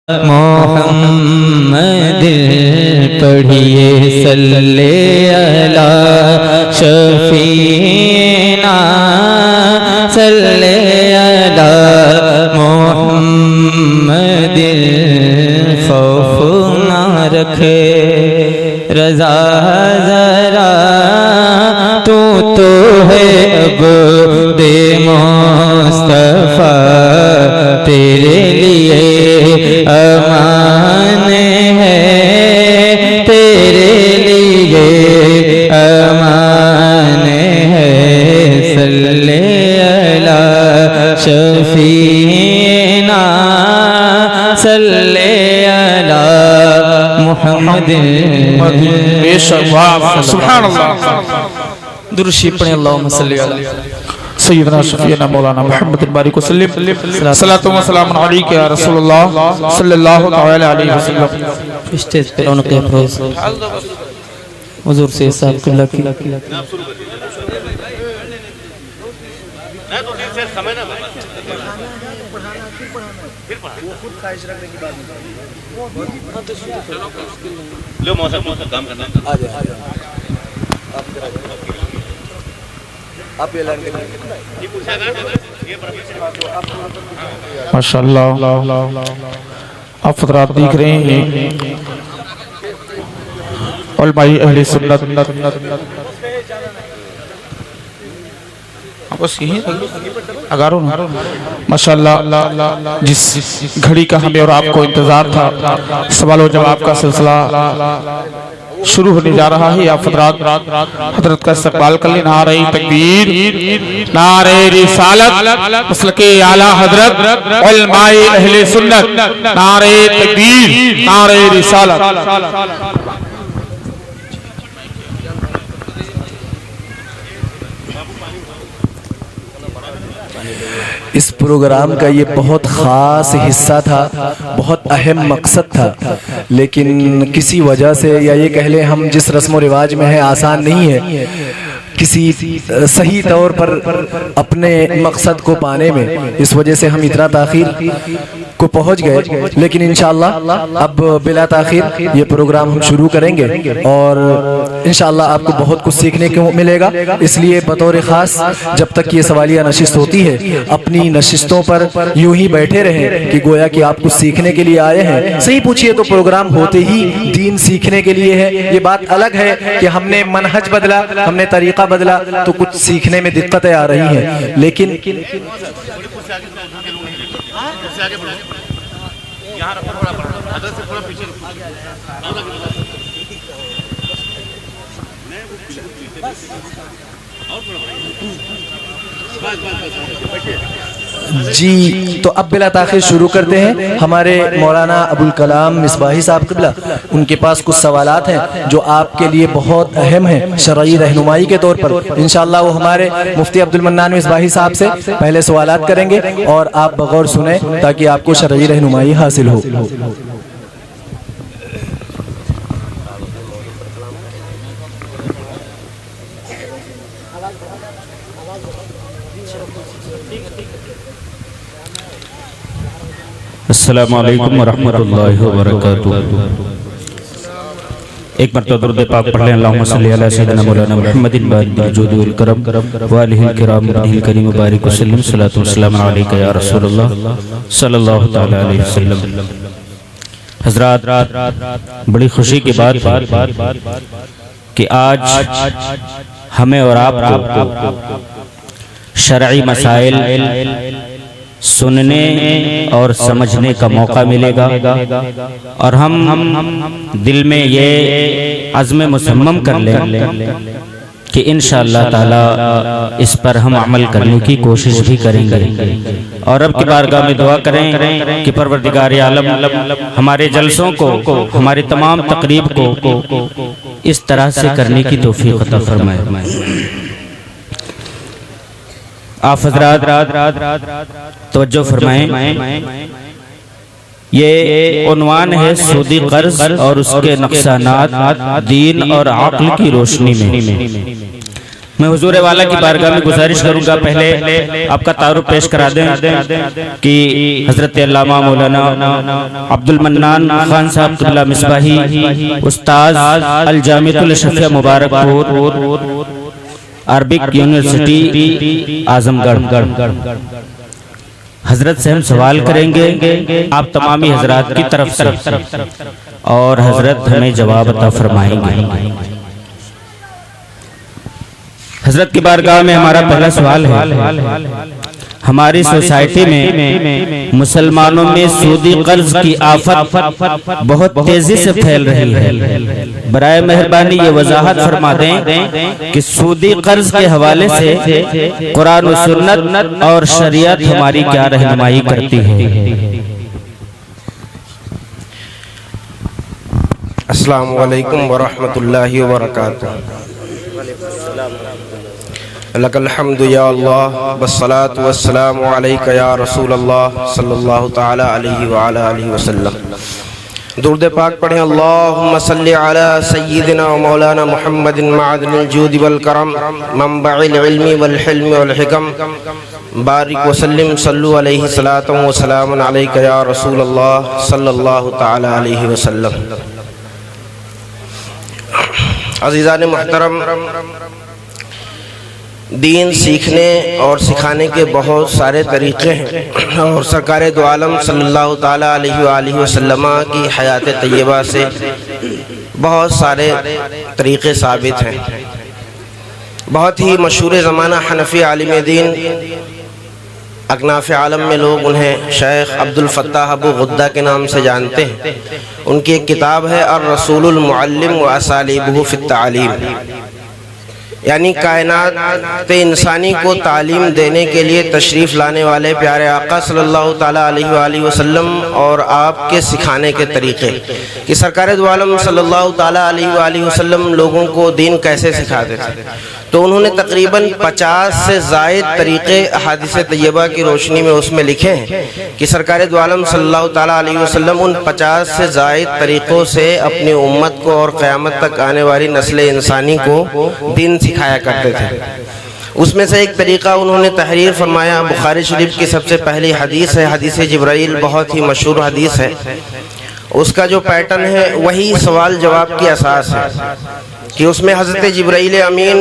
मोहम्मद पढ़िए सल्ले अला शफीना सल्ले अला मोहम्मद खौफ ना रखे रज़ा ज़रा तू तो है अब दे मुस्तफ़ा तेरे लिए अमान है तेरे लिए अमान है सल्ले अला शफीना सल्ले अला मुहम्मद सुभान अल्लाह दुरूशी पढ़े अल्लाहुम्मा सल्ली अला सय्यदना शफीना मौलाना मुहम्मद बारिक वसल्लम सलातो व सलाम अलैका या रसूलुल्लाह सल्लल्लाहु तआला अलैहि वसल्लम। स्टेज पे रौनक अफरोज हुजूर से साहब किबला की लो मौसम काम करना आप ऐलान करें माशाअल्लाह आप फतरात देख रहे हैं उलमाए अहले सुन्नत बस यही अगारो माशाअल्लाह जिस घड़ी का हमें और आपको इंतजार था सवालों जवाब का सिलसिला शुरू होने जा रहा है। आप हजरत का इस्तकबाल कर लें। नारे तकबीर नारे रिसालत मसलके आला हजरत उलमाए अहले सुन्नत नारे तकबीर नारे रिसालत। इस प्रोग्राम का ये बहुत ख़ास हिस्सा था, बहुत अहम मकसद था, लेकिन किसी वजह से या ये कह लें हम जिस रस्म व रिवाज में है आसान नहीं है किसी सही तौर पर अपने मकसद को पाने में, इस वजह से हम इतना ताख़ीर को पहुंच गए। लेकिन इंशाअल्लाह अब बिला ताख़ीर ये प्रोग्राम हम शुरू करेंगे और इंशाअल्लाह आपको बहुत कुछ सीखने को मिलेगा। इसलिए बतौर ख़ास जब तक ये सवालिया नशिस्त होती है अपनी नशिस्तों पर यूं ही बैठे रहें कि गोया कि आप कुछ सीखने के लिए आए हैं। सही पूछिए तो प्रोग्राम होते ही दीन सीखने के लिए है। ये बात अलग है कि हमने मनहज बदला, हमने तरीक़ा बदला तो कुछ सीखने में दिक्कतें आ रही हैं। लेकिन जी तो अब बिला ताख़ीर शुरू करते हैं। हमारे मौलाना अबुल कलाम मिसबाही साहब क़िबला उनके पास कुछ सवालात हैं जो आपके लिए बहुत अहम हैं शरई रहनुमाई के तौर पर। इंशाअल्लाह वो हमारे मुफ्ती अब्दुल मन्नान मिसबाही साहब से पहले सवालात करेंगे और आप बगौर सुने ताकि आपको शरई रहनुमाई हासिल हो। अस्सलामु अलैकुम वरहमतुल्लाहि वबरकातुहू। एक मरतबा दुरूद पाक पढ़ लें। अल्लाहुम्मा सल्ली अला सय्यिदिना मौलाना मुहम्मदिन बारिक जुदु वल करम व आलिहिल किराम वल करीम बारिक वसल्लम सल्लल्लाहु अलैहि अलैका या रसूलुल्लाह सल्लल्लाहु तआला अलैहि वसल्लम। हज़रात बड़ी खुशी की बात कि आज हमें और आपको शरई मसाइल सुनने और समझने का मौका मिलेगा और हम दिल में ये अज़्म मुसम्मम कर लें कि इंशाअल्लाह ताला इस पर हम अमल करने की कोशिश भी करेंगे और रब की बारगाह में दुआ करें कि परवरदिगार आलम हमारे जलसों को, हमारी तमाम तकरीब को इस तरह से करने की तौफीक अता फरमाए। आप हज़रात तवज्जो फरमाएं। ये उन्वान है सूदी कर्ज और उसके नुकसानात दीन और अक्ल की रोशनी में। मैं हुजूर वाला की बारगाह में गुजारिश करूंगा, पहले आपका तारुफ पेश करा दें कि हजरत अल्लामा मौलाना अब्दुल मन्नान खान साहब क़िबला मिसबाही उस्ताद अल जामिअतुल शफिया मुबारकपुर अरबिक यूनिवर्सिटी आजमगढ़, हजरत से हम सवाल करेंगे आप तमामी हजरात की तरफ से और हजरत हमें जवाब अता फरमाएंगे। हजरत की बारगाह में हमारा पहला सवाल है, हमारी सोसाइटी में मुसलमानों में सूदी कर्ज की आफत बहुत तेजी से फैल रही है। बराए मेहरबानी ये वजाहत फरमा दें कि सूदी कर्ज के हवाले से कुरान और सुन्नत और शरीयत हमारी क्या रहनुमाई करती है। अस्सलामु अलैकुम वरहमतुल्लाहि वबरकातुहू। लकल हम्दु या अल्लाह वस्सलातु वस्सलामु अलैका या रसूल अल्लाह सल्लल्लाहु तआला अलैहि व अला आलिहि वसल्लम। दुरूद पाक पढ़ें। अल्लाहुम्मा सल्लि अला सय्यिदिना व मौलाना मुहम्मदिन मअदनिल जूदि वल करम मंबइल इल्मी वल हिल्म वल हिकम बारिक व सल्लिम सल्लु अलैहि सलातु व सलामुन अलैका या रसूल अल्लाह सल्लल्लाहु तआला अलैहि वसल्लम। अज़ीज़ान मुहतरम, दीन सीखने और सिखाने के बहुत सारे तरीक़े हैं और सरकार दो आलम सल्लल्लाहु ताला अलैहि वसल्लम की हयात तय्यबा से बहुत सारे तरीक़े साबित हैं। बहुत ही मशहूर ज़माना हनफ़ी आलिम दीन अकनाफ़ आलम में लोग उन्हें शेख अब्दुल फ़त्ताह अबू गुद्दा के नाम से जानते हैं। उनकी एक किताब है और रसूलुल मुअल्लिम व असालिबुहु फ़ित तालीम, यानी कायनात इंसानी को तालीम देने के लिए तशरीफ़ लाने वाले प्यारे आका सल्लल्लाहु ताला अलैहि वसल्लम और आपके सिखाने के तरीक़े कि सरकार दो आलम सल्लल्लाहु ताला अलैहि वसल्लम लोगों को दीन कैसे सिखाते थे। तो उन्होंने तकरीबन 50 से ज़ायद तरीक़े अहादीस तय्यबा की रोशनी में उसमें लिखे हैं कि सरकार दो आलम सल्लल्लाहु ताला अलैहि वसल्लम उन 50 से ज़ायद तरीक़ों से अपनी उम्मत को और क़यामत तक आने वाली नस्ल इंसानी को दीन सिखाया करते थे। उसमें से एक तरीक़ा उन्होंने तहरीर फरमाया। बुखारी शरीफ की सबसे पहली हदीस है, हदीस जिब्राइल, बहुत ही मशहूर हदीस है। उसका जो पैटर्न है वही सवाल जवाब की असास है कि उसमें हज़रत जिब्राइल अमीन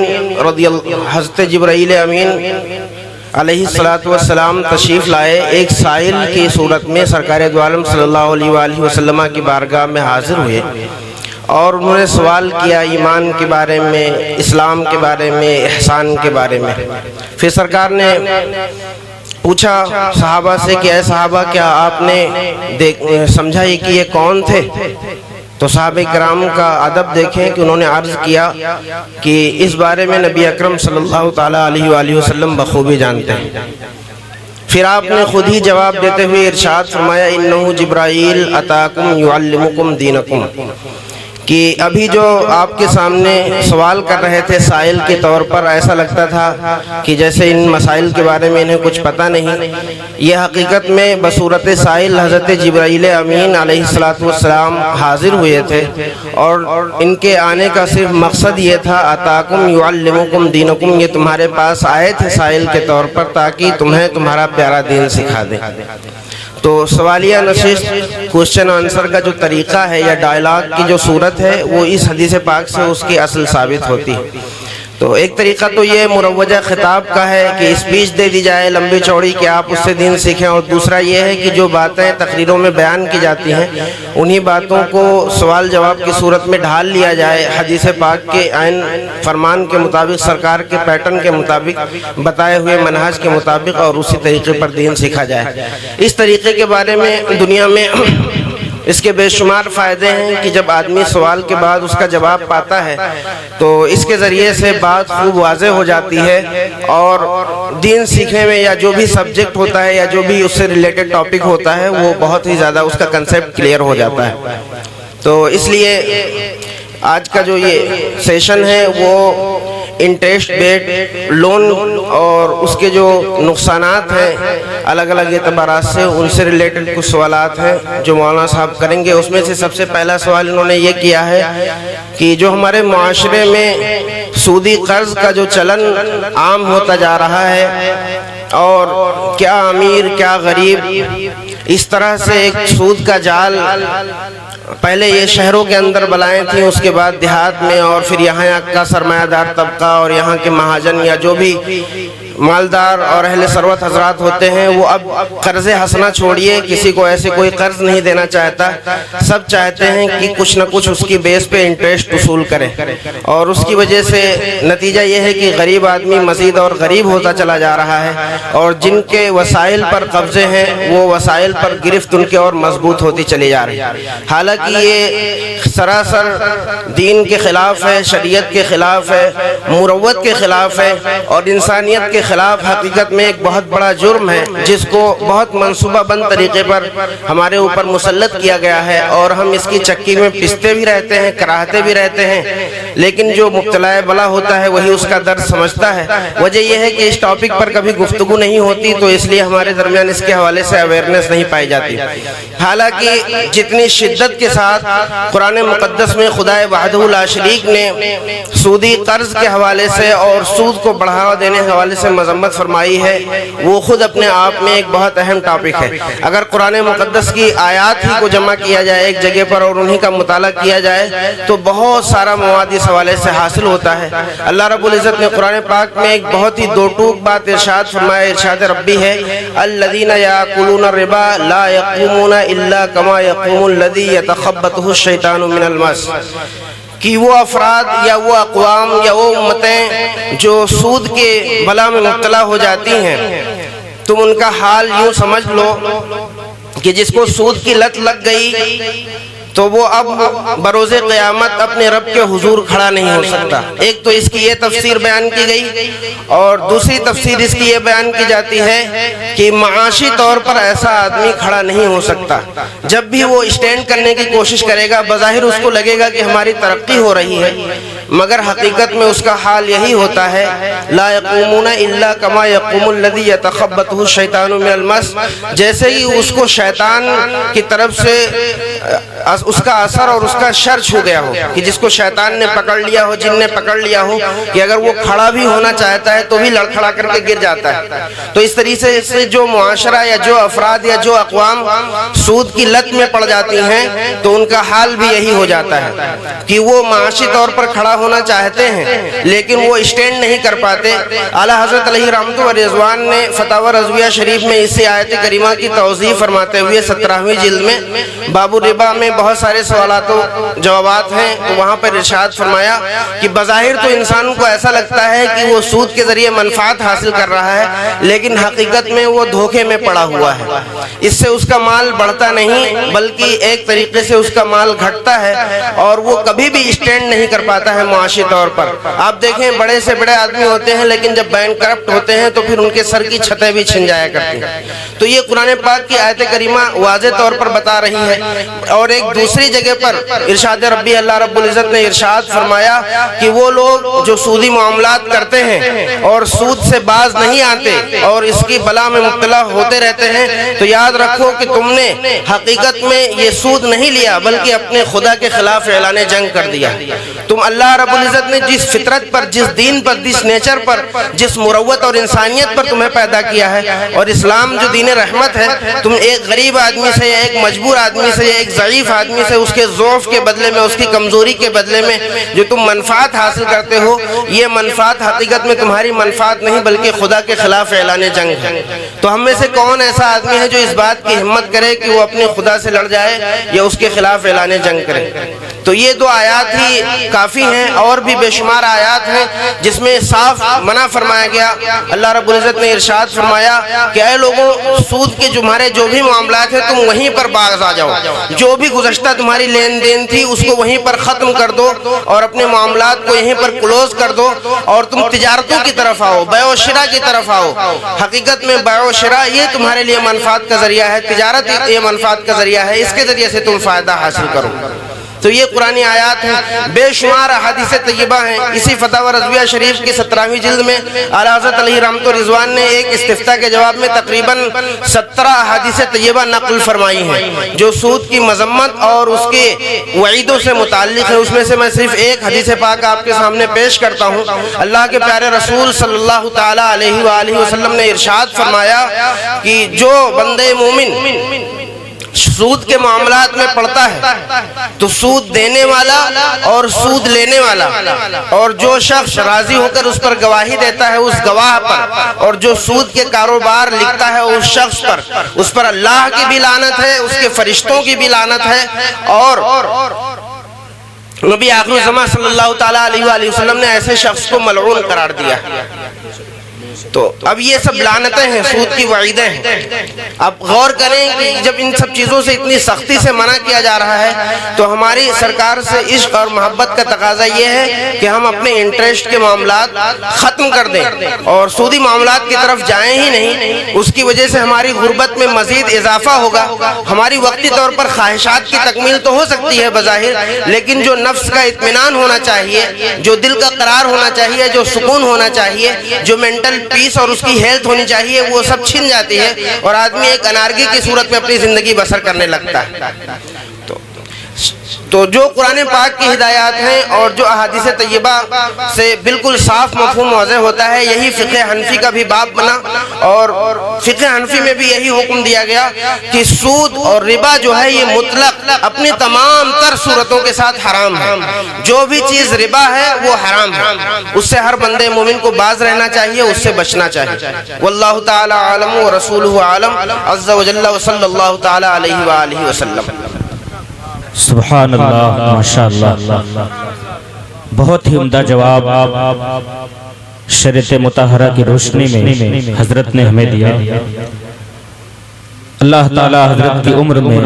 अलैहिस्सलातु वस्सलाम तशरीफ़ लाए एक साइल की सूरत में सरकार दो आलम सल्लल्लाहु अलैहि वसल्लम की बारगाह में हाजिर हुए और उन्होंने सवाल किया ईमान के बारे में, इस्लाम के बारे में, एहसान के बारे में। फिर सरकार ने पूछा सहाबा से कि ऐ सहाबा, क्या आपने समझा ये कि ये कौन थे? तो साहबे किराम का अदब देखें कि उन्होंने अर्ज़ किया कि इस बारे में नबी अकरम सल्लल्लाहु ताला अलैहि वसल्लम बखूबी जानते हैं। फिर आपने खुद ही जवाब देते हुए इरशाद फरमाया, इन्नहु जिब्राइल अताकुम युअल्लिमुकुम दीनकुम, कि अभी जो आपके सामने सवाल कर रहे थे साइल के तौर पर, ऐसा लगता था कि जैसे इन मसाइल के बारे में इन्हें कुछ पता नहीं। यह हकीकत में बसूरत साइल हज़रत जिब्राइल अमीन अलैहिस्सलातु वस्सलाम हाजिर हुए थे और इनके आने का सिर्फ मकसद ये था, अताकुम युअल्लिमुकुम दीनकुम, ये तुम्हारे पास आए थे साइल के तौर पर ताकि तुम्हें तुम्हारा प्यारा दीन सिखा दें। तो सवालिया नशिस्त, क्वेश्चन आंसर का जो तरीक़ा है या डायलॉग की जो सूरत है वो इस हदीस पाक से उसकी असल साबित होती है। तो एक तरीक़ा तो ये मुरव्वजा खिताब का है कि स्पीच दे दी जाए लंबी चौड़ी कि आप उससे दीन सीखें, और दूसरा ये है कि जो बातें तकरीरों में बयान की जाती हैं उन्हीं बातों को सवाल जवाब की सूरत में ढाल लिया जाए, हदीस पाक के आइन फरमान के मुताबिक, सरकार के पैटर्न के मुताबिक, बताए हुए मनहाज के मुताबिक, और उसी तरीके पर दीन सीखा जाए। इस तरीके के बारे में दुनिया में इसके बेशुमार फ़ायदे हैं कि जब आदमी सवाल के बाद उसका जवाब पाता है तो इसके ज़रिए से बात खूब वाज़ेह हो जाती है और दीन सीखने में या जो भी सब्जेक्ट होता है या जो भी उससे रिलेटेड टॉपिक होता है वो बहुत ही ज़्यादा उसका कंसेप्ट क्लियर हो जाता है। तो इसलिए आज का जो ये सेशन है वो इंटरेस्ट बेस्ड लोन और उसके जो नुकसानात हैं अलग अलग एतबारात से, उनसे रिलेटेड कुछ सवालात हैं जो मौलाना साहब करेंगे। उसमें से सबसे पहला सवाल इन्होंने ये किया है कि जो हमारे माशरे में सूदी कर्ज का जो चलन आम होता जा रहा है, और क्या अमीर क्या गरीब, इस तरह से एक सूद का जाल पहले ये शहरों के अंदर बलाएं थी, उसके बाद देहात में, और फिर यहाँ का सरमायादार तबका और यहाँ के महाजन या जो भी मालदार और अहले सरवत हजरात होते हैं, वो अब कर्ज हसना छोड़िए, किसी को ऐसे कोई कर्ज नहीं देना चाहता। सब चाहते हैं कि कुछ न कुछ उसकी बेस पे इंटरेस्ट वसूल करें, और उसकी वजह से नतीजा ये है कि गरीब आदमी मजीद और गरीब होता चला जा रहा है, और जिनके वसाइल पर कब्जे हैं वो वसाइल पर गिरफ्त उनके और मजबूत होती चली जा रही है। हालांकि ये सरासर दीन के खिलाफ है, शरीयत के खिलाफ है, मुरव्वत के खिलाफ है, और इंसानियत के खिलाफ हकीकत में एक बहुत बड़ा जुर्म है, जिसको बहुत मंसूबाबंद तरीके पर हमारे ऊपर मुसल्लत किया गया है, और हम इसकी चक्की में पिसते भी रहते हैं, कराहते भी रहते हैं, लेकिन जो मुब्तला बला होता है वही उसका दर्द समझता है। वजह यह है कि इस टॉपिक पर कभी गुफ्तगू नहीं होती, तो इसलिए हमारे दरमियान इसके हवाले से अवेयरनेस नहीं पाई जाती। हालांकि जितनी शिद्दत के साथ कुरान मुक़द्दस में खुदाए वहदहु ला शरीक ने सूदी कर्ज के हवाले से और सूद को बढ़ावा देने के हवाले से मजम्मत फरमाई है, वो खुद अपने आप में एक बहुत अहम टॉपिक है। अगर कुरान मुक़द्दस की आयात ही को जमा किया जाए एक जगह पर और उन्हीं का मुताला किया जाए तो बहुत सारा मवाद इस हवाले से हासिल होता है। अल्लाह रब्बुल इज़्ज़त ने कुरान पाक में एक बहुत ही दो टूक बात इरशाद फरमाया, इरशाद रब्बी है, अल्लज़ीना याकुलूना रिबा ला यक़ूमूना इल्ला कमा यक़ूमुल लज़ी यतख़ब्बतहु शैतानु मिनल मस, कि वो अफराद या वो अक़वाम या वो उम्मतें जो सूद के बला में मुब्तला हो जाती हैं, तुम उनका हाल यूँ समझ लो कि जिसको सूद की लत लग गई तो वो अब बरोज़े क़यामत अपने रब के हुजूर खड़ा नहीं हो सकता। एक तो इसकी ये तफसीर बयान की गई, और दूसरी तफसीर इसकी ये बयान की जाती है कि माशी तौर पर ऐसा आदमी खड़ा नहीं हो सकता। जब भी वो स्टैंड करने की कोशिश करेगा, बज़ाहिर उसको लगेगा कि हमारी तरक्की हो रही है, मगर हकीकत में उसका हाल यही होता है, ला यक़ूमूना इल्ला कमा यक़ूमुल लज़ी यतख़ब्बतहु शैतानु मिनल मस, जैसे ही उसको शैतान की तरफ से उसका असर और उसका शर छू गया हो, कि जिसको शैतान ने पकड़ लिया हो, जिन ने पकड़ लिया हो, कि अगर वो खड़ा भी होना चाहता है तो भी लड़खड़ा करके गिर जाता है। तो इस तरीके से जो मुआशरा या जो अफराद या जो अक़वाम सूद की लत में पड़ जाती हैं, तो उनका हाल भी यही हो जाता है कि वो माशी तौर पर खड़ा होना चाहते हैं लेकिन वो स्टैंड नहीं कर पाते। आला हज़रत अलैहि रहमतु व रिज़वान ने फतावा रज़विया शरीफ में इसी आयत करीमा की तौज़ीह फरमाते हुए 17वीं जिल्द में बाबु रिबा में बहुत सारे सवालात जवाबात हैं, तो वहाँ पर इरशाद फरमाया कि बज़ाहिर तो इंसान को ऐसा लगता है कि वो सूद के जरिए मनफात हासिल कर रहा है, लेकिन हकीकत में वो धोखे में पड़ा हुआ है। इससे उसका माल बढ़ता नहीं बल्कि एक तरीके से उसका माल घटता है, और वो कभी भी स्टैंड नहीं कर पाता है मुआशी तौर पर। आप देखें बड़े से बड़े आदमी होते हैं, लेकिन जब बैंक करप्ट होते हैं तो फिर उनके सर की छतें भी छिन जाया करती हैं। तो ये कुरान पाक की आयत करीमा वाज़े तौर पर बता रही है। और एक दूसरी जगह पर इरशाद रब्बी अल्लाह रब्बुल इज़्ज़त ने इरशाद फरमाया कि वो लोग जो सूदी मामलात करते हैं और सूद से बाज नहीं आते और इसकी बला में मुब्तला होते रहते हैं, तो याद रखो कि तुमने हकीकत में ये सूद नहीं लिया बल्कि अपने खुदा के खिलाफ ऐलान जंग कर दिया। तुम अल्लाह रब्बुल इज़्ज़त ने जिस फितरत पर, जिस दीन पर, जिस नेचर पर, जिस मुरव्वत और इंसानियत पर तुम्हें पैदा किया है, और इस्लाम जो दीन रहमत है, तुम एक गरीब आदमी से या एक मजबूर आदमी से या एक ज़ईफ़ आदमी से उसके ज़ौफ़ के बदले में, उसकी कमज़ोरी के बदले में जो तुम मनफ़ात हासिल करते हो, ये मनफ़ात हकीकत में तुम्हारी मनफ़ात नहीं बल्कि खुदा के खिलाफ ऐलान जंग है। तो हम में से कौन ऐसा आदमी है जो इस बात की हिम्मत करे कि वो अपने खुदा से लड़ जाए या उसके खिलाफ ऐलान जंग करे? तो ये दो आयात ही काफ़ी हैं, और भी बेशुमार आयात हैं जिसमें साफ मना फरमाया गया। अल्लाह रब्बुल इज़्ज़त ने इरशाद फरमाया कि ऐ लोगों, सूद के तुम्हारे जो भी मामलात हैं तुम वहीं पर बाज आ जाओ, जो भी गुज़श्ता तुम्हारी लेन देन थी उसको वहीं पर ख़त्म कर दो और अपने मामलात को यहीं पर क्लोज कर दो, और तुम तिजारतों की तरफ आओ, बैओ शिरा की तरफ आओ। हकीकत में बैओ शिरा ये तुम्हारे लिए मनफात का जरिया है, तिजारत ये मनफात का जरिया है, इसके जरिए से तुम फ़ायदा हासिल करो। तो ये कुरानी आयात हैं, बेशुमार अहादीस तय्यबा हैं। इसी फतावा रज़विया शरीफ की 17वीं जिल्द में आला हज़रत अलैहि रहमतुर रिज़वान ने एक इस्तिफ्ता के जवाब में तकरीबन 17 अहादीस तय्यबा नक़ल फरमाई हैं जो सूद की मज़म्मत और उसके वईदों से मुताल्लिक़ है। उसमें से मैं सिर्फ एक हदीस पाक आपके सामने पेश करता हूँ। अल्लाह के प्यारे रसूल सल्लल्लाहु ताला अलैहि वसल्लम ने इरशाद फरमाया कि जो बंदे मोमिन सूद के मामलात में पड़ता है तो सूद देने वाला और सूद लेने वाला और जो शख्स राजी होकर उस पर गवाही देता है उस गवाह पर, और जो सूद के कारोबार लिखता है उस शख्स पर, उस पर अल्लाह की भी लानत है, उसके फरिश्तों की भी लानत है और नबी आखिर ज़मां सल्लल्लाहु ताला अलैहि वसल्लम ने ऐसे शख्स को मलऊन करार दिया। तो अब ये सब लानतें हैं, सूद की वईदें हैं। अब गौर करें कि जब इन सब चीज़ों से इतनी सख्ती से मना किया जा रहा है तो हमारी सरकार से इश्क और मोहब्बत का तकाजा ये है कि हम अपने इंटरेस्ट के मामलात ख़त्म कर दें और सूदी मामलात की तरफ जाएं ही नहीं। उसकी वजह से हमारी गुर्बत में मज़ीद इजाफा होगा। हमारी वक्ती तौर पर ख्वाहिशात की तकमील तो हो सकती है बज़ाहिर, लेकिन जो नफ्स का इत्मीनान होना चाहिए, जो दिल का करार होना चाहिए, जो सुकून होना चाहिए, जो मेंटल पीस और उसकी हेल्थ होनी चाहिए, वो सब छिन जाती है और आदमी एक अनारगी की सूरत में अपनी जिंदगी बसर करने लगता है। तो जो कुरान पाक की हिदायत हैं और जो अहादीस तय्यबा से बिल्कुल साफ मफ़हूम वाज़ेह होता है, यही फ़िक़्ह हनफ़ी का भी बाब बना और फ़िक़्ह हनफ़ी में भी यही हुक्म दिया गया कि सूद और रिबा जो है ये मुतलक अपनी तमाम तर सूरतों के साथ हराम है। जो भी चीज़ रिबा है वो हराम है, उससे हर बंदे मोमिन को बाज रहना चाहिए, उससे बचना चाहिए। वल्लाहु ताला आलम व रसूलुहु आलम अज़्ज़ा व जल्ला व सल्लल्लाहु ताला अलैहि व आलिहि वसल्लम। सुभान अल्लाह, माशाअल्लाह, बहुत ही उम्दा जवाब शरीयत मुतहरा की रोशनी में हजरत ने हमें दिया। अल्लाह ताला हजरत की उम्र में,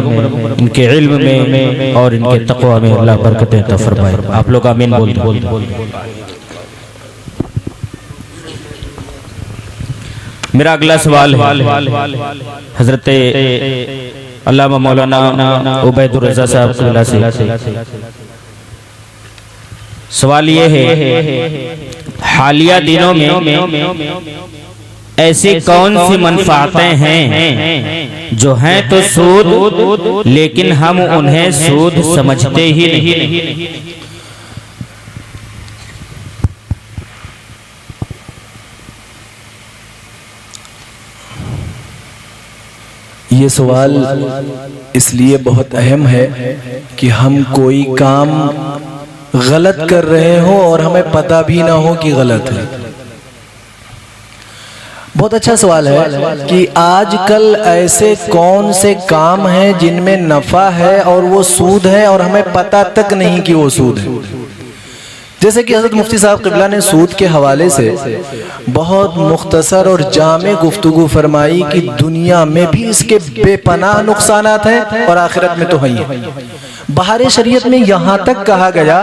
इनके इल्म में और इनके तक़वा में अल्लाह बरकतें अता फरमाए। आप लोग आमीन बोल दो। मेरा अगला सवाल है हजरत अल्लामा मौलाना उबैदुर रज़ा साहब से। सवाल ये है, हालिया दिनों में ऐसी कौन सी मनफातें हैं जो हैं तो सूद, लेकिन हम उन्हें सूद समझते ही नहीं? ये सवाल इसलिए बहुत अहम है कि हम कोई काम गलत कर रहे हो और हमें पता भी ना हो कि गलत है। बहुत अच्छा सवाल है कि आजकल ऐसे कौन से काम हैं जिनमें नफा है और वो सूद है और हमें पता तक नहीं कि वो सूद है। जैसे कि हज़रत मुफ्ती साहब क़िबला ने सूद के हवाले से बहुत मुख्तसर और जामे गुफ्तगू फरमाई कि दुनिया में भी इसके बेपनाह नुकसानात हैं और आखिरत में तो है ही। बहारे शरीयत में यहाँ तक कहा गया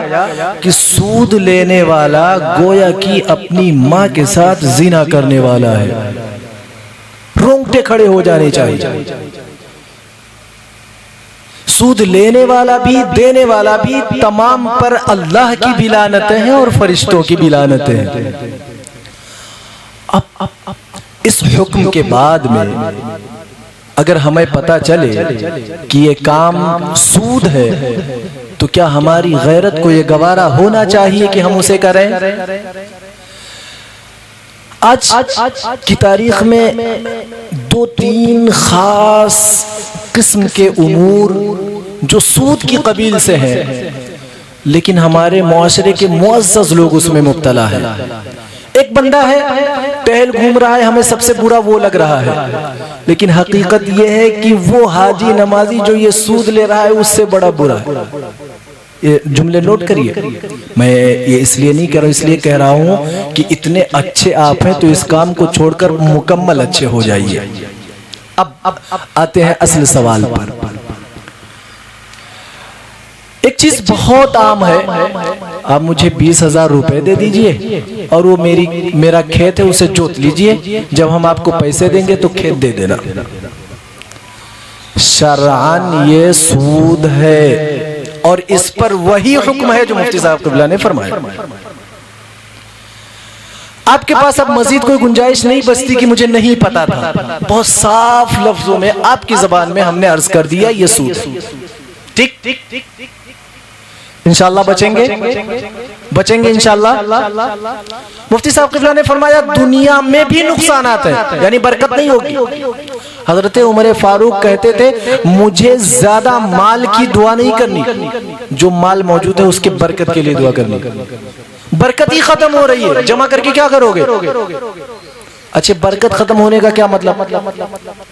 कि सूद लेने वाला गोया कि अपनी माँ के साथ जिना करने वाला है। रोंगटे खड़े हो जाने चाहिए। सूद लेने वाला भी देने वाला भी तमाम पर अल्लाह की भी लानतें हैं और फरिश्तों की भी लानतें हैं। अब इस हुक्म के बाद में अगर हमें पता चले कि ये काम सूद है तो क्या हमारी गैरत को ये गवारा होना चाहिए कि हम उसे करें? आज की तारीख में 2-3 खास किस्म के उमूर जो सूद की कबील से हैं, लेकिन हमारे मुआशरे के मुअज़्ज़ज़ लोग उसमें मुब्तला है। एक बंदा है, टहल घूम रहा है, हमें सबसे बुरा वो लग रहा है, लेकिन हकीकत ये है कि वो हाजी नमाजी जो ये सूद ले रहा है उससे बड़ा बुरा है। ये जुमले नोट करिए। मैं ये इसलिए नहीं कह रहा हूँ, इसलिए कह रहा हूँ कि इतने अच्छे आप हैं तो इस काम को छोड़कर मुकम्मल अच्छे हो जाइए। अब आते हैं असल सवाल पर। एक चीज बहुत आम है, आप मुझे 20,000 रुपए दे दीजिए और वो मेरा खेत है उसे जोत लीजिए, जब हम आपको पैसे देंगे तो खेत दे देना। शरअन ये सूद है और इस पर वही हुक्म है जो मुफ्ती साहब क़िबला ने फरमाया। आपके पास अब मजीद कोई गुंजाइश नहीं बचती कि मुझे नहीं पता था, बहुत साफ लफ्जों में आपकी जबान में हमने अर्ज कर दिया ये सूद है। ठीक, इंशाअल्लाह बचेंगे इंशाअल्लाह। मुफ्ती साहब क़िबला ने फरमाया दुनिया में भी नुकसान आते हैं, यानी बरकत नहीं होगी। हजरत उमर फारूक कहते थे मुझे ज्यादा माल की दुआ नहीं करनी, जो माल मौजूद है उसके बरकत के लिए दुआ करनी। बरकत ही खत्म हो रही है, जमा करके क्या करोगे? अच्छे, बरकत खत्म होने का क्या मतलब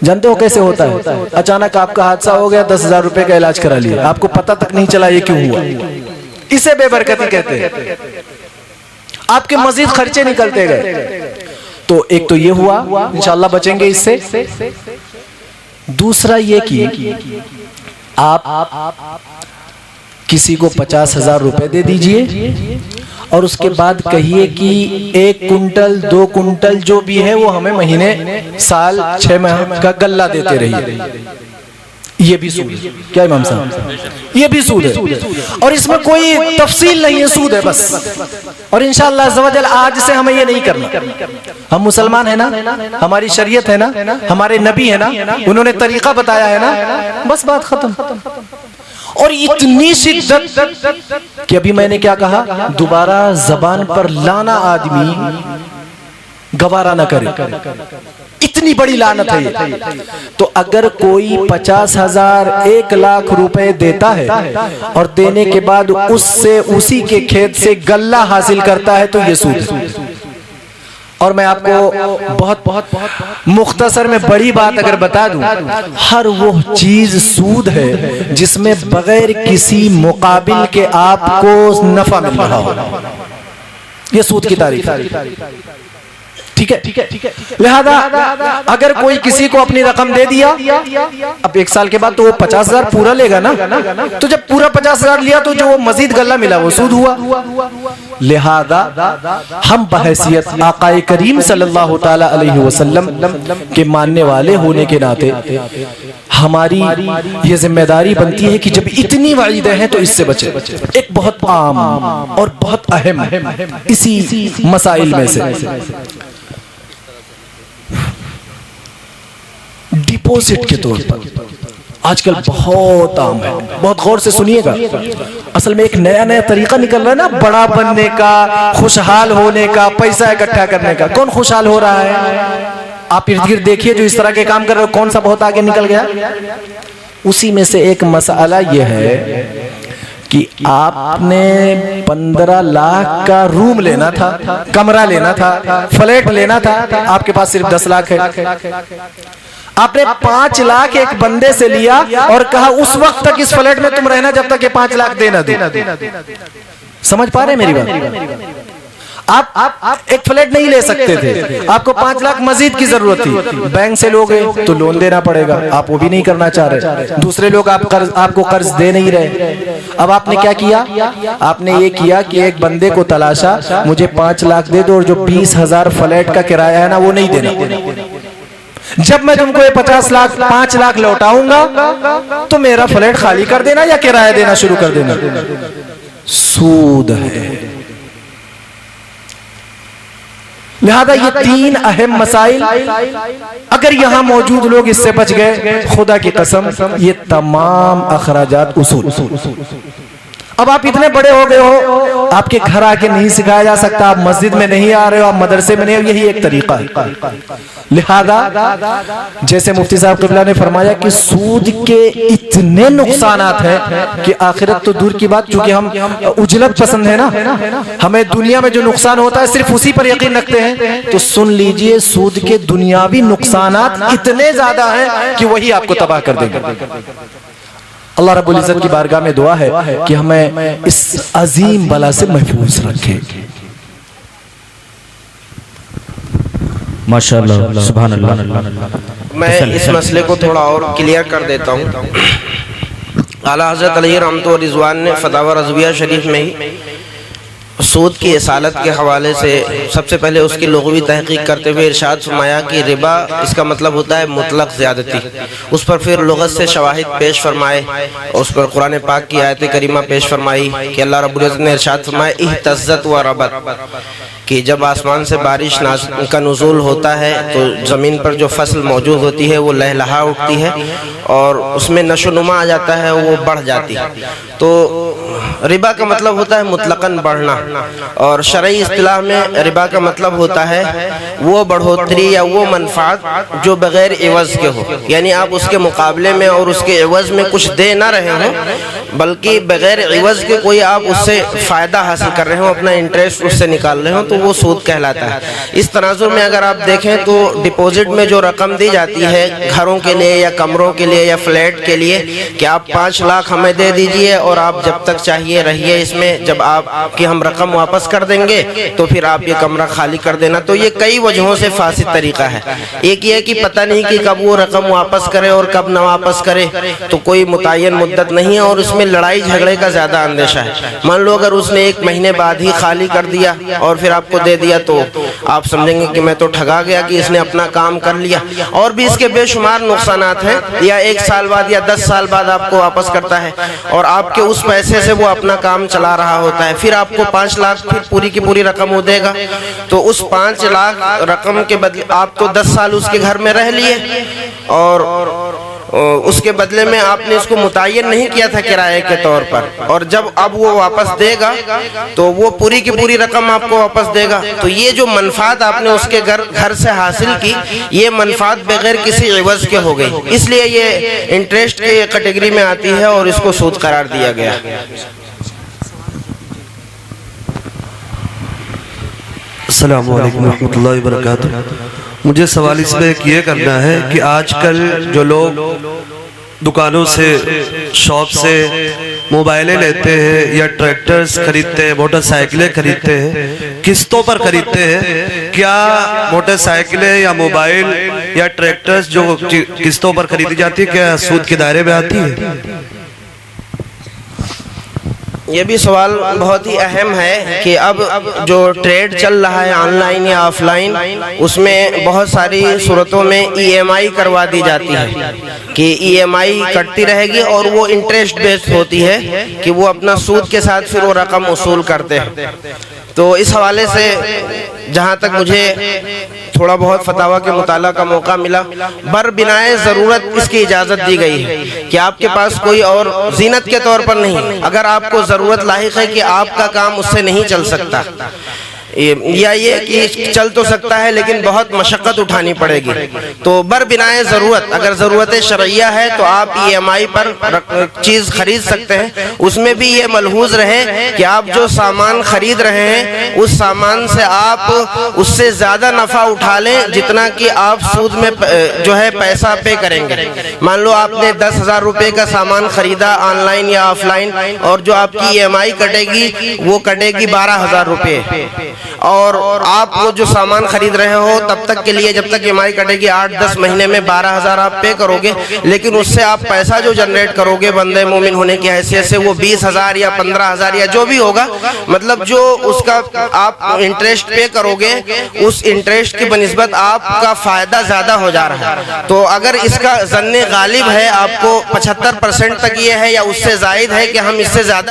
जानते हो कैसे होता है? अचानक आपका हादसा हो गया, 10,000 रुपए का इलाज करा लिया, आपको पता तक नहीं चला ये क्यों हुआ। इसे बेबरकती कहते हैं। आपके मजीद खर्चे निकलते गए। तो एक तो ये हुआ, इंशाअल्लाह बचेंगे इससे। दूसरा ये कि आप किसी को 50,000 रुपए दे दीजिए और उसके बाद कहिए कि 1 कुंटल 2 कुंटल जो भी है वो हमें महीने साल 6 माह का गल्ला देते रहिए। ये भी सूद है क्या इमाम साहब? ये भी सूद है और इसमें कोई तफसील नहीं है, सूद है बस। और इंशाअल्लाह अज़्ज़वजल आज से हमें ये नहीं करना। हम मुसलमान है ना, हमारी शरीयत है ना, हमारे नबी है ना, उन्होंने तरीका बताया है ना, बस बात खत्म। और इतनी शिद्दत कि अभी मैंने क्या कहा, दोबारा जबान पर लाना आदमी गवारा न करे, इतनी बड़ी लानत है ये। तो अगर कोई 50,000 1 लाख रुपए देता है और देने के बाद उससे उसी के खेत से गल्ला हासिल करता है तो ये सूद है। और मैं आपको बहुत मुख्तसर में बड़ी बात अगर बता दूं, हर वो चीज सूद है जिसमें बगैर किसी मुकाबिल के आपको नफा मिल रहा हो, ये सूद की तारीफ है। ठीक है। लिहाजा अगर कोई किसी को अपनी रकम दे दिया, अब 1 साल के बाद तो वो 50,000 पूरा लेगा ना, तो जब पूरा 50,000 लिया तो जो मजीद गल्ला मिला वो सूद हुआ। लिहाजा हम बहैसियत आकाए करीम सल्लल्लाहु ताला अलैहि वसल्लम के मानने वाले होने के नाते हमारी ये जिम्मेदारी बनती है कि जब इतनी वाइदें हैं तो इससे बचे। एक बहुत आम और बहुत अहम इसी मसाइल में से डिपॉजिट के तौर पर आजकल बहुत आम है, बहुत गौर से सुनिएगा। असल में एक नया तरीका निकल रहा है ना, बड़ा बनने का, खुशहाल होने का, पैसा इकट्ठा करने का। कौन खुशहाल हो रहा है? आप इर्द गिर्द देखिए जो इस तरह के काम कर रहे हो, कौन सा बहुत आगे निकल गया। उसी में से एक मसला यह है कि आपने 15 लाख का रूम लेना था, कमरा लेना था, फ्लैट लेना था, आपके पास सिर्फ 10 लाख है। आपने 5 लाख एक बंदे से लिया और कहा उस वक्त तक इस फ्लैट में तुम रहना जब तक ये 5 लाख देना दो। समझ पा रहे मेरी बात? आप एक फ्लैट नहीं ले सकते थे, आपको 5 लाख मजीद की जरूरत थी। बैंक से लोगे तो लोन देना पड़ेगा, आप वो भी नहीं करना चाह रहे। दूसरे लोग आपको कर्ज दे नहीं रहे। अब आपने क्या किया? आपने ये किया कि एक बंदे को तलाशा, मुझे 5 लाख दे दो और जो 20,000 फ्लैट का किराया है ना वो नहीं देना। जब मैं तुमको ये 5 लाख लौटाऊंगा तो मेरा फ्लैट खाली कर देना या किराया देना शुरू कर देना। सूद है। लिहाजा ये 3 अहम मसाइल, अगर यहां मौजूद लोग इससे बच गए, खुदा की कसम ये तमाम अखराजात उसूल। अब आप इतने बड़े हो गए हो, आपके घर आके नहीं सिखाया जा सकता, आप मस्जिद में नहीं आ रहे हो, आप मदरसे में नहीं हो, यही एक तरीका है। लिहाजा जैसे मुफ्ती साहब क़िबला ने फरमाया कि सूद के इतने नुकसानात हैं कि आखिरत तो दूर की बात, क्योंकि हम उजलत पसंद है ना, हमें दुनिया में जो नुकसान होता है सिर्फ उसी पर यकीन रखते हैं। तो सुन लीजिए, सूद के दुनियावी नुकसानात इतने ज्यादा हैं कि वही आपको तबाह कर देंगे। अल्लाह रब्बुल इज्जत की बारगाह में दुआ है कि हमें इस अजीम बला से महफूज रखे। माशाअल्लाह, सुभान अल्लाह। मैं इस मसले को थोड़ा और क्लियर कर देता हूँ। आला हज़रत अलैहि रहमतुल्लाह व रिज़वान ने फतावा रज़विया शरीफ में ही सूद की इसालत के हवाले से सबसे पहले उसकी लुग़वी तहक़ीक़ करते हुए इरशाद फरमाया कि रिबा इसका मतलब होता है मुतलक ज़्यादती। उस पर फिर लुग़त से शवाहिद पेश फरमाए, उस पर कुरान पाक की आयत करीमा पेश फरमाई कि अल्लाह रब्बुल इज़्ज़त ने इरशाद फरमाया इhtज़त व रबत, कि जब आसमान से बारिश का नुज़ूल होता है तो ज़मीन पर जो फसल मौजूद होती है वो लहलहा उठती है और उसमें नशोनुमा आ जाता है, वो बढ़ जाती है। तो रिबा का मतलब होता है मुतलकन बढ़ना, और शरई इस्तिलाह में रिबा का मतलब होता है वो बढ़ोतरी या वो मनफात जो बग़ैर एवज़ के हो, यानी आप उसके मुकाबले में और उसके एवज़ में कुछ दे ना रहे हो, बल्कि बग़ैर एवज़ के कोई आप उससे फ़ायदा हासिल कर रहे हो, अपना इंटरेस्ट उससे निकाल रहे हो, तो वो सूद कहलाता है। इस तनाजुर में अगर आप देखें तो डिपॉजिट में जो रकम दी जाती है घरों के लिए या कमरों के लिए या फ्लैट के लिए कि आप 5 लाख हमें दे दीजिए और आप जब तक चाहिए रहिए इसमें, जब आपकी हम रकम वापस कर देंगे तो फिर आप ये कमरा खाली कर देना, तो ये कई वजहों से फासिद तरीका है। एक ये कि पता नहीं कि कब वो रकम वापस करे और कब ना वापस करे, तो कोई मुतय्यन मुद्दत नहीं है और उसमें लड़ाई झगड़े का ज़्यादा अंदेशा है। मान लो अगर उसने 1 महीने बाद ही खाली कर दिया और फिर आपको दे दिया तो आप समझेंगे कि मैं तो ठगा गया कि इसने अपना काम कर लिया, और भी इसके बेशुमार नुकसानात हैं। या 1 साल बाद या 10 साल बाद आपको वापस करता है और आपके उस पैसे से वो अपना काम चला रहा होता है, फिर आपको 5 लाख फिर पूरी की पूरी रकम वो देगा, तो उस 5 लाख रकम के बदले आप तो 10 साल उसके घर में रह लिए और उसके बदले में आपने इसको मुतय्यन नहीं किया था किराए के तौर पर, और जब अब वो वापस देगा तो वो पूरी की पूरी रकम आपको वापस देगा। तो ये जो मनफात आपने उसके घर से हासिल की, ये मनफात बगैर किसी एवज़ के हो गई, इसलिए ये इंटरेस्ट की कैटेगरी में आती है और इसको सूद करार दिया गया। अस्सलामु अलैकुम रहमतुल्लाहि व बरकातुहू। मुझे सवाल इसमें ये करना है कि आजकल जो लोग दुकानों से, शॉप से मोबाइलें लेते हैं या ट्रैक्टर्स खरीदते हैं, मोटरसाइकिलें खरीदते हैं, किस्तों पर खरीदते हैं, क्या मोटरसाइकिलें या मोबाइल या ट्रैक्टर्स जो किस्तों पर खरीदी जाती है क्या सूद के दायरे में आती है? ये भी सवाल बहुत ही अहम है कि अब जो ट्रेड चल रहा है ऑनलाइन या ऑफलाइन, उसमें बहुत सारी सूरतों में EMI करवा दी जाती है कि EMI कटती रहेगी और वो इंटरेस्ट बेस्ड होती है कि वो अपना सूद के साथ फिर वो रकम वसूल करते हैं। तो इस हवाले से जहाँ तक मुझे थोड़ा बहुत फतावा के मुताला का मौका मिला, बर बिनाए ज़रूरत इसकी इजाज़त दी गई है कि आपके पास कोई और जीनत के तौर पर नहीं, अगर आपको ज़रूरत लाहिक है कि आपका काम उससे नहीं चल सकता या ये कि चल तो सकता है लेकिन बहुत मशक्क़त उठानी पड़ेगी, तो बर बिनाए ज़रूरत अगर ज़रूरत शरइया है तो आप EMI पर चीज़ खरीद सकते हैं। उसमें भी ये मलहूज़ रहे कि आप जो सामान खरीद रहे हैं उस सामान से आप उससे ज़्यादा नफ़ा उठा लें जितना कि आप सूद में जो है पैसा पे करेंगे। मान लो आपने 10,000 रुपये का सामान खरीदा ऑनलाइन या ऑफलाइन और जो आपकी EMI कटेगी वो कटेगी 12,000 रुपये, और आप वो जो सामान खरीद रहे हो तब तक के लिए जब तक EMI कटेगी 8-10 महीने में 12,000 आप पे करोगे, लेकिन उससे आप पैसा जो जनरेट करोगे बंदे मोमिन होने की हैसियत से वो 20,000 या 15,000 या जो भी होगा, मतलब जो उसका आप इंटरेस्ट पे करोगे उस इंटरेस्ट की बनिस्बत आपका फ़ायदा ज़्यादा हो जा रहा है। तो अगर इसका ज़न्ने गालिब है, आपको 75% तक ये है या उससे ज़ायद है कि हम इससे ज़्यादा